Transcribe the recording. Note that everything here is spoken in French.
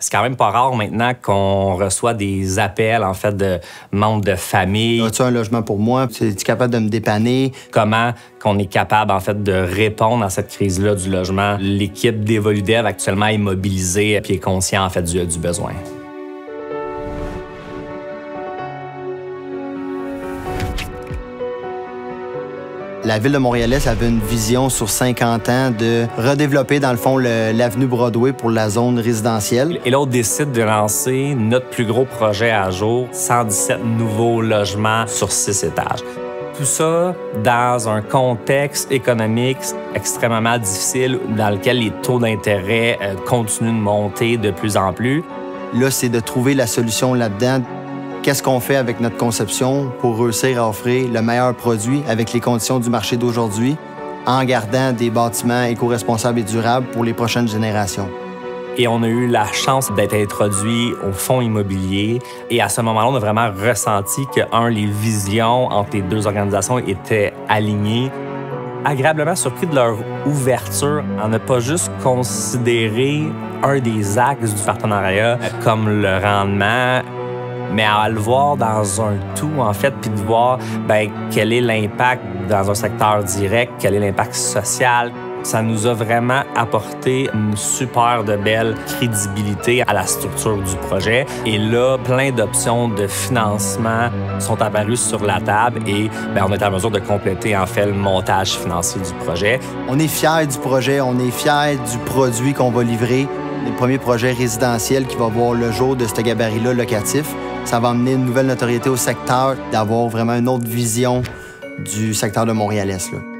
C'est quand même pas rare maintenant qu'on reçoit des appels, en fait, de membres de famille. As-tu un logement pour moi? Es-tu capable de me dépanner? Comment qu'on est capable, en fait, de répondre à cette crise-là du logement. L'équipe d'Evoludev actuellement est mobilisée et est conscient, en fait, du besoin. La Ville de Montréal-Est avait une vision sur 50 ans de redévelopper, dans le fond, l'avenue Broadway pour la zone résidentielle. Et là, on décide de lancer notre plus gros projet à jour, 117 nouveaux logements sur 6 étages. Tout ça dans un contexte économique extrêmement difficile dans lequel les taux d'intérêt continuent de monter de plus en plus. Là, c'est de trouver la solution là-dedans. Qu'est-ce qu'on fait avec notre conception pour réussir à offrir le meilleur produit avec les conditions du marché d'aujourd'hui en gardant des bâtiments éco-responsables et durables pour les prochaines générations. Et on a eu la chance d'être introduit au fonds immobilier. Et à ce moment-là, on a vraiment ressenti que, les visions entre les deux organisations étaient alignées. Agréablement surpris de leur ouverture, en ne pas juste considérer un des axes du partenariat comme le rendement, mais à le voir dans un tout, en fait, puis de voir quel est l'impact dans un secteur direct, quel est l'impact social. Ça nous a vraiment apporté une super de belle crédibilité à la structure du projet. Et là, plein d'options de financement sont apparues sur la table et on est en mesure de compléter, en fait, le montage financier du projet. On est fiers du projet, on est fiers du produit qu'on va livrer. Le premier projet résidentiel qui va voir le jour de ce gabarit-là locatif. Ça va amener une nouvelle notoriété au secteur, d'avoir vraiment une autre vision du secteur de Montréal-Est.